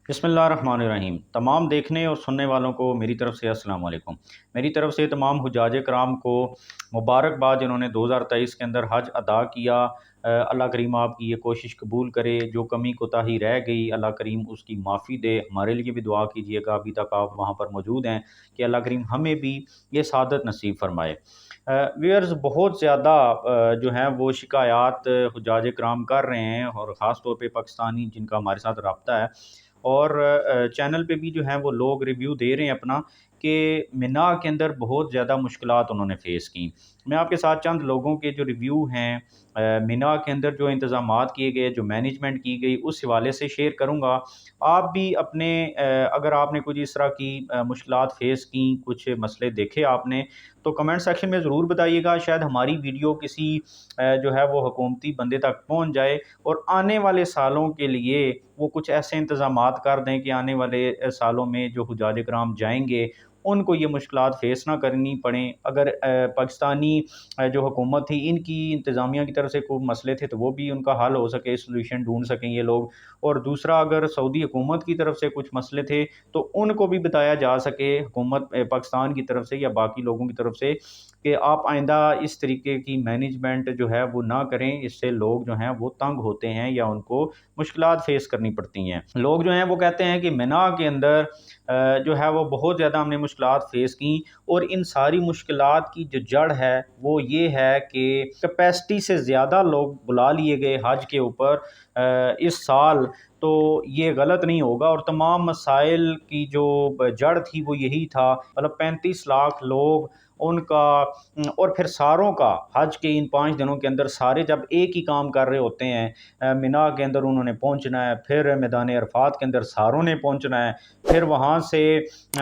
بسم اللہ الرحمن الرحیم۔ تمام دیکھنے اور سننے والوں کو میری طرف سے السلام علیکم۔ میری طرف سے تمام حجاج کرام کو مبارکباد جنہوں نے 2023 کے اندر حج ادا کیا۔ اللہ کریم آپ کی یہ کوشش قبول کرے، جو کمی کوتاہی رہ گئی اللہ کریم اس کی معافی دے۔ ہمارے لیے بھی دعا کیجیے گا، ابھی تک آپ وہاں پر موجود ہیں، کہ اللہ کریم ہمیں بھی یہ سعادت نصیب فرمائے۔ ویئرز بہت زیادہ جو ہیں وہ شکایات حجاج کرام کر رہے ہیں، اور خاص طور پہ پاکستانی جن کا ہمارے ساتھ رابطہ ہے، اور چینل پہ بھی جو ہیں وہ لوگ ریویو دے رہے ہیں اپنا، کہ مینا کے اندر بہت زیادہ مشکلات انہوں نے فیس کی۔ میں آپ کے ساتھ چند لوگوں کے جو ریویو ہیں مینا کے اندر جو انتظامات کیے گئے، جو مینجمنٹ کی گئی، اس حوالے سے شیئر کروں گا۔ آپ بھی اپنے اگر آپ نے کچھ اس طرح کی مشکلات فیس کی، کچھ مسئلے دیکھے آپ نے، تو کمنٹ سیکشن میں ضرور بتائیے گا۔ شاید ہماری ویڈیو کسی جو ہے وہ حکومتی بندے تک پہنچ جائے، اور آنے والے سالوں کے لیے وہ کچھ ایسے انتظامات کر دیں کہ آنے والے سالوں میں جو حجاج کرام جائیں گے ان کو یہ مشکلات فیس نہ کرنی پڑیں۔ اگر پاکستانی جو حکومت تھی، ان کی انتظامیہ کی طرف سے کوئی مسئلے تھے تو وہ بھی ان کا حل ہو سکے، سلوشن ڈھونڈ سکیں یہ لوگ۔ اور دوسرا، اگر سعودی حکومت کی طرف سے کچھ مسئلے تھے تو ان کو بھی بتایا جا سکے، حکومت پاکستان کی طرف سے یا باقی لوگوں کی طرف سے، کہ آپ آئندہ اس طریقے کی مینجمنٹ جو ہے وہ نہ کریں۔ اس سے لوگ جو ہیں وہ تنگ ہوتے ہیں یا ان کو مشکلات فیس کرنی پڑتی ہیں۔ لوگ جو ہیں وہ کہتے ہیں کہ مینا کے اندر جو ہے وہ بہت زیادہ ہم نے مشکلات فیس کی، اور ان ساری مشکلات کی جو جڑ ہے وہ یہ ہے کہ کیپیسٹی سے زیادہ لوگ بلا لیے گئے حج کے اوپر اس سال۔ تو یہ غلط نہیں ہوگا، اور تمام مسائل کی جو جڑ تھی وہ یہی تھا، مطلب 35 لاکھ لوگ ان کا، اور پھر ساروں کا حج کے ان 5 دنوں کے اندر سارے جب ایک ہی کام کر رہے ہوتے ہیں، مینا کے اندر انہوں نے پہنچنا ہے، پھر میدان عرفات کے اندر ساروں نے پہنچنا ہے، پھر وہاں سے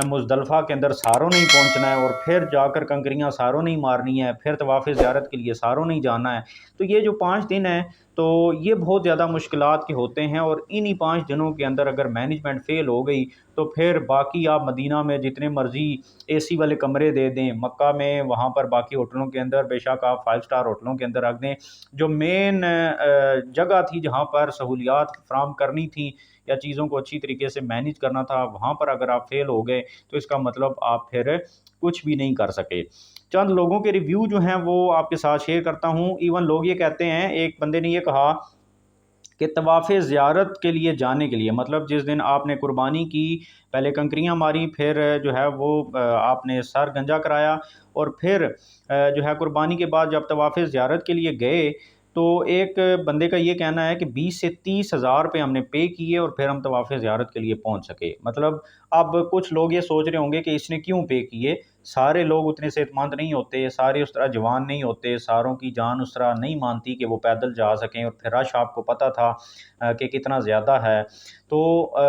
مزدلفہ کے اندر ساروں نے ہی پہنچنا ہے، اور پھر جا کر کنکریاں ساروں نے ہی مارنی ہے، پھر طواف زیارت کے لیے ساروں نے ہی جانا ہے۔ تو یہ جو 5 دن ہیں تو یہ بہت زیادہ مشکلات کے ہوتے ہیں، اور انہی 5 دنوں کے اندر اگر مینجمنٹ فیل ہو گئی تو پھر باقی آپ مدینہ میں جتنے مرضی اے سی والے کمرے دے دیں، مکہ میں وہاں پر باقی ہوٹلوں کے اندر بے شک آپ 5 سٹار ہوٹلوں کے اندر رکھ دیں، جو مین جگہ تھی جہاں پر سہولیات فراہم کرنی تھی یا چیزوں کو اچھی طریقے سے مینیج کرنا تھا، وہاں پر اگر آپ فیل ہو گئے تو اس کا مطلب آپ پھر کچھ بھی نہیں کر سکے۔ چند لوگوں کے ریویو جو ہیں وہ آپ کے ساتھ شیئر کرتا ہوں۔ ایون لوگ یہ کہتے ہیں، ایک بندے نے یہ کہا کہ طواف زیارت کے لیے جانے کے لیے، مطلب جس دن آپ نے قربانی کی، پہلے کنکریاں ماری، پھر جو ہے وہ آپ نے سر گنجا کرایا، اور پھر جو ہے قربانی کے بعد جب طواف زیارت کے لیے گئے تو ایک بندے کا یہ کہنا ہے کہ 20 سے 30 ہزار روپے ہم نے پے کیے اور پھر ہم طواف زیارت کے لیے پہنچ سکے۔ مطلب اب کچھ لوگ یہ سوچ رہے ہوں گے کہ اس نے کیوں پے کیے، سارے لوگ اتنے صحت مند نہیں ہوتے، سارے اس طرح جوان نہیں ہوتے، ساروں کی جان اس طرح نہیں مانتی کہ وہ پیدل جا سکیں، اور پھر رش آپ کو پتہ تھا کہ کتنا زیادہ ہے۔ تو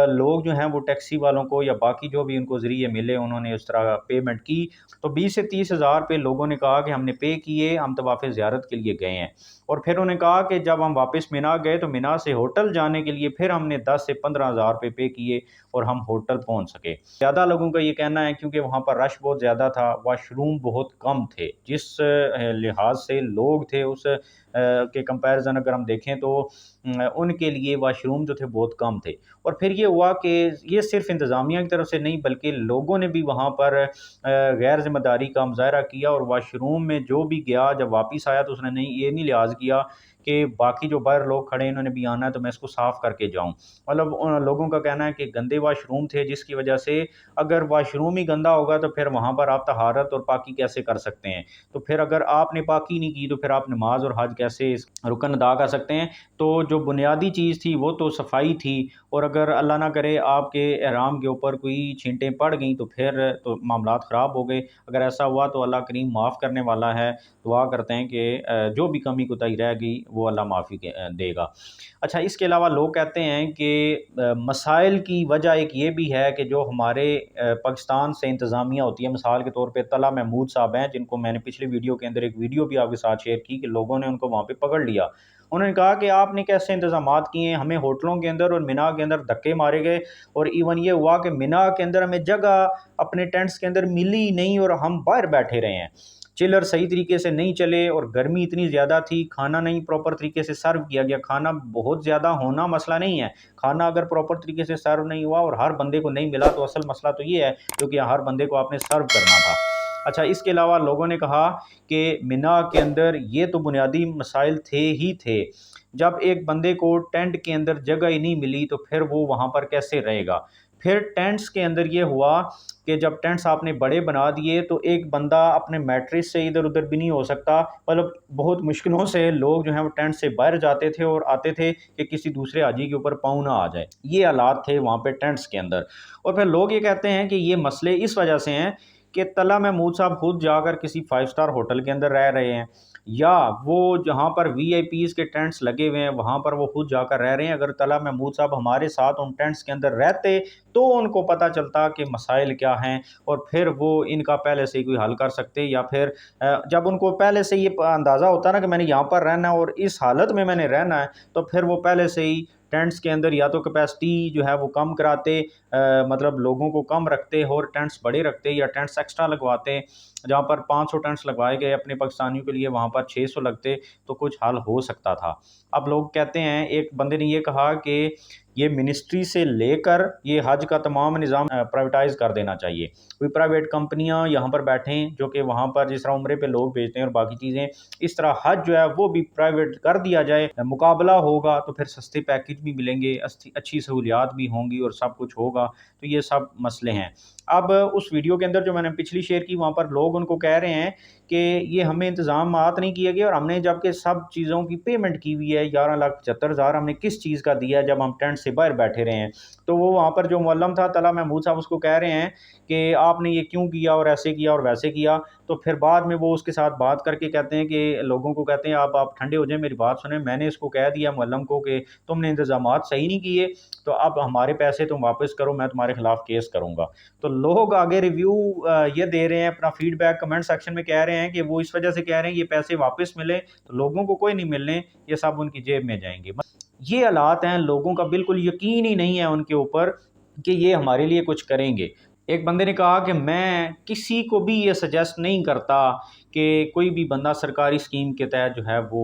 لوگ جو ہیں وہ ٹیکسی والوں کو یا باقی جو بھی ان کو ذریعے ملے انہوں نے اس طرح پیمنٹ کی۔ تو 20 سے 30 ہزار پہ لوگوں نے کہا کہ ہم نے پے کیے، ہم طواف زیارت کے لیے گئے ہیں۔ اور پھر انہوں نے کہا کہ جب ہم واپس مینا گئے تو مینا سے ہوٹل جانے کے لیے پھر ہم نے 10 سے 15 ہزار روپے پے کیے اور ہم ہوٹل پہنچ سکے۔ زیادہ لوگوں کا یہ کہنا ہے کیونکہ وہاں پر رش بہت زیادہ تھا، واش روم بہت کم تھے، جس لحاظ سے لوگ تھے اس کے کمپیریزن اگر ہم دیکھیں تو ان کے لیے واش روم جو تھے بہت کم تھے۔ اور پھر یہ ہوا کہ یہ صرف انتظامیہ کی طرف سے نہیں بلکہ لوگوں نے بھی وہاں پر غیر ذمہ داری کا مظاہرہ کیا، اور واش روم میں جو بھی گیا جب واپس آیا تو اس نے یہ نہیں لحاظ کیا کہ باقی جو باہر لوگ کھڑے انہوں نے بھی آنا ہے تو میں اس کو صاف کر کے جاؤں۔ مطلب ان لوگوں کا کہنا ہے کہ گندے واش روم تھے، جس کی وجہ سے اگر واش روم ہی گندا ہوگا تو پھر وہاں پر آپ طہارت اور پاکی کیسے کر سکتے ہیں؟ تو پھر اگر آپ نے پاکی نہیں کی تو پھر آپ نماز اور حج کیسے رکن ادا کر سکتے ہیں؟ تو جو بنیادی چیز تھی وہ تو صفائی تھی، اور اگر اللہ نہ کرے آپ کے احرام کے اوپر کوئی چھینٹیں پڑ گئیں تو پھر تو معاملات خراب ہو گئے۔ اگر ایسا ہوا تو اللہ کریم معاف کرنے والا ہے، دعا کرتے ہیں کہ جو بھی کمی کوتاہی رہ گئی وہ اللہ معافی دے گا۔ اچھا، اس کے علاوہ لوگ کہتے ہیں کہ مسائل کی وجہ ایک یہ بھی ہے کہ جو ہمارے پاکستان سے انتظامیہ ہوتی ہے، مثال کے طور پہ طلعہ محمود صاحب ہیں جن کو میں نے پچھلی ویڈیو کے اندر ایک ویڈیو بھی آپ کے ساتھ شیئر کی کہ لوگوں نے ان کو وہاں پہ پکڑ لیا۔ انہوں نے کہا کہ آپ نے کیسے انتظامات کیے ہیں، ہمیں ہوٹلوں کے اندر اور مینا کے اندر دھکے مارے گئے، اور ایون یہ ہوا کہ مینا کے اندر ہمیں جگہ اپنے ٹینٹس کے اندر ملی نہیں اور ہم باہر بیٹھے رہے ہیں۔ चिलर सही तरीके से नहीं चले और गर्मी इतनी ज़्यादा थी, खाना नहीं प्रॉपर तरीके से सर्व किया गया। खाना बहुत ज़्यादा होना मसला नहीं है, खाना अगर प्रॉपर तरीके से सर्व नहीं हुआ और हर बंदे को नहीं मिला तो असल मसला तो ये है क्योंकि हर बंदे को आपने सर्व करना था। अच्छा, इसके अलावा लोगों ने कहा कि मिना के अंदर ये तो बुनियादी मसाइल थे ही थे। जब एक बंदे को टेंट के अंदर जगह ही नहीं मिली तो फिर वो वहाँ पर कैसे रहेगा। फिर टेंट्स के अंदर ये हुआ कि जब टेंट्स आपने बड़े बना दिए तो एक बंदा अपने मैट्रेस से इधर उधर भी नहीं हो सकता, मतलब बहुत मुश्किलों से लोग जो हैं वो टेंट से बाहर जाते थे और आते थे कि किसी दूसरे हाजी के ऊपर पाँव ना आ जाए। ये हालात थे वहाँ पे टेंट्स के अंदर। और फिर लोग ये कहते हैं कि ये मसले इस वजह से हैं कि तला महमूद साहब खुद जाकर किसी 5 स्टार होटल के अंदर रह रहे हैं, या वो जहाँ पर वीआईपीज़ के टेंट्स लगे हुए हैं वहाँ पर वो खुद जाकर रह रहे हैं। अगर तला महमूद साहब हमारे साथ उन टेंट्स के अंदर रहते तो उनको पता चलता कि मसाइल क्या हैं और फिर वो इनका पहले से ही कोई हल कर सकते, या फिर जब उनको पहले से ये अंदाज़ा होता ना कि मैंने यहाँ पर रहना है और इस हालत में मैंने रहना है, तो फिर वो पहले से ही टेंट्स के अंदर या तो कैपेसिटी जो है वो कम कराते, मतलब लोगों को कम रखते और टेंट्स बड़े रखते, या टेंट्स एक्स्ट्रा लगवाते। जहाँ पर 500 टेंट्स लगवाए गए अपने पाकिस्तानियों के लिए वहाँ पर 600 लगते तो कुछ हल हो सकता था। अब लोग कहते हैं, एक बंदे ने ये कहा कि ये मिनिस्ट्री से लेकर ये हज का तमाम निज़ाम प्राइवेटाइज़ कर देना चाहिए। कोई प्राइवेट कंपनियां यहाँ पर बैठें जो कि वहाँ पर जिस तरह उम्रे पे लोग भेजते हैं और बाकी चीज़ें, इस तरह हज जो है वो भी प्राइवेट कर दिया जाए। मुकाबला होगा तो फिर सस्ते पैकेज भी मिलेंगे, अच्छी सहूलियात भी होंगी और सब कुछ होगा। तो ये सब मसले हैं। अब उस वीडियो के अंदर जो मैंने पिछली शेयर की वहाँ पर लोग उनको कह रहे हैं कि ये हमें इंतज़ामात नहीं किए गए और हमने जबकि सब चीज़ों की पेमेंट की हुई है, 11,75,000 हमने किस चीज़ का दिया है जब हम टेंट से बाहर बैठे रहे हैं। तो वो वहाँ पर जो मुअल्लम था तला महमूद साहब उसको कह रहे हैं कि आपने ये क्यों किया और ऐसे किया और वैसे किया। तो फिर बाद में वो उसके साथ बात करके कहते हैं कि लोगों को कहते हैं आप ठंडे हो जाएं, मेरी बात सुने, मैंने इसको कह दिया मुअल्लम को कि तुमने इंतज़ामात सही नहीं किए तो अब हमारे पैसे तुम वापस करो, मैं तुम्हारे खिलाफ केस करूँगा। तो लोग आगे रिव्यू ये दे रहे हैं, अपना फीडबैक कमेंट सेक्शन में कह रहे हैं कि वो इस वजह से कह रहे हैं ये पैसे वापस मिले, तो लोगों को कोई नहीं मिलने, ये सब उनकी जेब में जाएंगे। ये हालात हैं, लोगों का बिल्कुल यकीन ही नहीं है उनके ऊपर कि ये हमारे लिए कुछ करेंगे। एक बंदे ने कहा कि मैं किसी को भी ये सजेस्ट नहीं करता कि कोई भी बंदा सरकारी स्कीम के तहत जो है वो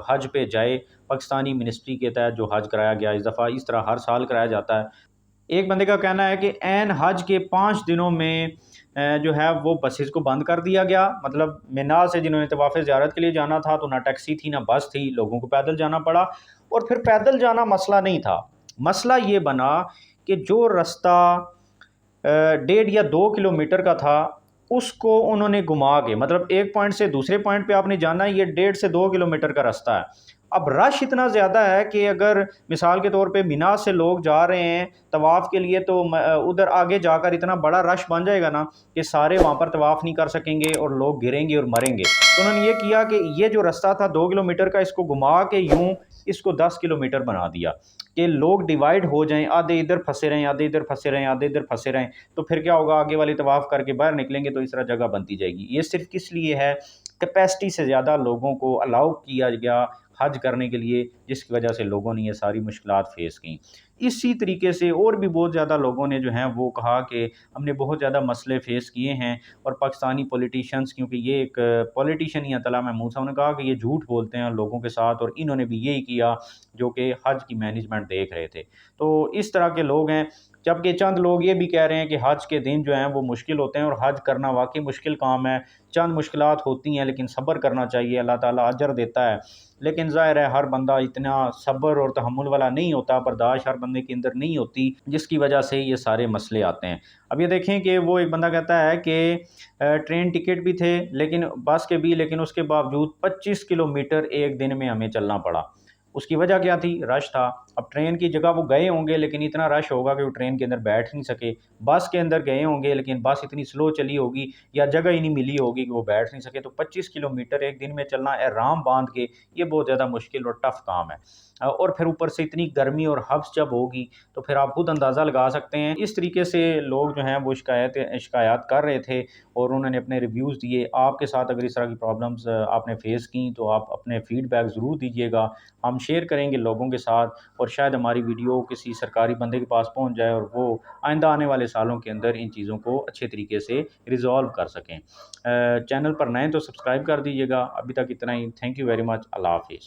हज पे जाए। पाकिस्तानी मिनिस्ट्री के तहत जो हज कराया गया इस दफ़ा, इस तरह हर साल कराया जाता है। एक बंदे का कहना है कि ऐन हज के 5 दिनों में जो है वो बसेस को बंद कर दिया गया। मतलब मिना से जिन्होंने तवाफ़ ज़ियारत के लिए जाना था तो ना टैक्सी थी ना बस थी, लोगों को पैदल जाना पड़ा। और फिर पैदल जाना मसला नहीं था, मसला ये बना कि जो रास्ता 1.5 या 2 किलोमीटर का था उसको उन्होंने घुमा के, मतलब एक पॉइंट से दूसरे पॉइंट पे आपने जाना है, ये 1.5 से 2 किलोमीटर का रास्ता है। अब रश इतना ज़्यादा है कि अगर मिसाल के तौर पे मिना से लोग जा रहे हैं तवाफ़ के लिए तो उधर आगे जाकर इतना बड़ा रश बन जाएगा ना कि सारे वहाँ पर तवाफ़ नहीं कर सकेंगे और लोग गिरेंगे और मरेंगे। तो उन्होंने ये किया कि ये जो रास्ता था 2 किलोमीटर का, इसको घुमा के यूँ इसको 10 किलोमीटर बना दिया कि लोग डिवाइड हो जाएं, आधे इधर फंसे रहें, आधे इधर फंसे रहें, आधे इधर फंसे रहें। तो फिर क्या होगा, आगे वाली तवाफ़ करके बाहर निकलेंगे तो इस तरह जगह बनती जाएगी। ये सिर्फ किस लिए है, कैपेसिटी से ज़्यादा लोगों को अलाउ किया गया हज करने के लिए, जिसकी वजह से लोगों ने ये सारी मुश्किलात फेस की। इसी तरीके से और भी बहुत ज़्यादा लोगों ने जो हैं वो कहा कि हमने बहुत ज़्यादा मसले फ़ेस किए हैं और पाकिस्तानी पॉलिटिशियंस, क्योंकि ये एक पॉलिटिशियन ही अतला महमूद साहब ने कहा कि ये झूठ बोलते हैं लोगों के साथ और इन्होंने भी यही किया जो कि हज की मैनेजमेंट देख रहे थे। तो इस तरह के लोग हैं। जबकि चंद लोग ये भी कह रहे हैं कि हज के दिन जो हैं वो मुश्किल होते हैं और हज करना वाकई मुश्किल काम है। चंद मुश्किलात होती हैं लेकिन सब्र करना चाहिए, अल्लाह ताला अजर देता है। लेकिन ज़ाहिर है हर बंदा इतना सब्र और तहम्मुल वाला नहीं होता, बर्दाश्त हर बंदे के अंदर नहीं होती, जिसकी वजह से ये सारे मसले आते हैं। अब ये देखें कि वो एक बंदा कहता है कि ट्रेन टिकट भी थे लेकिन बस के भी, लेकिन उसके बावजूद 25 किलोमीटर एक दिन में हमें चलना पड़ा। उसकी वजह क्या थी? रश था। अब ट्रेन की जगह वो गए होंगे लेकिन इतना रश होगा कि वो ट्रेन के अंदर बैठ नहीं सके। बस के अंदर गए होंगे लेकिन बस इतनी स्लो चली होगी या जगह ही नहीं मिली होगी कि वो बैठ नहीं सके। तो 25 किलोमीटर एक दिन में चलना एहराम बांध के, ये बहुत ज़्यादा मुश्किल और टफ़ काम है। और फिर ऊपर से इतनी गर्मी और हब्स जब होगी तो फिर आप खुद अंदाज़ा लगा सकते हैं। इस तरीके से लोग जो हैं वो शिकायत कर रहे थे और उन्होंने अपने रिव्यूज़ दिए। आपके साथ अगर इस तरह की प्रॉब्लम्स आपने फेस की तो आप अपने फ़ीडबैक ज़रूर दीजिएगा। हम शेयर करेंगे लोगों के साथ और شاید ہماری ویڈیو کسی سرکاری بندے کے پاس پہنچ جائے اور وہ آئندہ آنے والے سالوں کے اندر ان چیزوں کو اچھے طریقے سے ریزالو کر سکیں۔ چینل پر نئے تو سبسکرائب کر دیجیے گا۔ ابھی تک اتنا ہی، تھینک یو ویری مچ، اللہ حافظ۔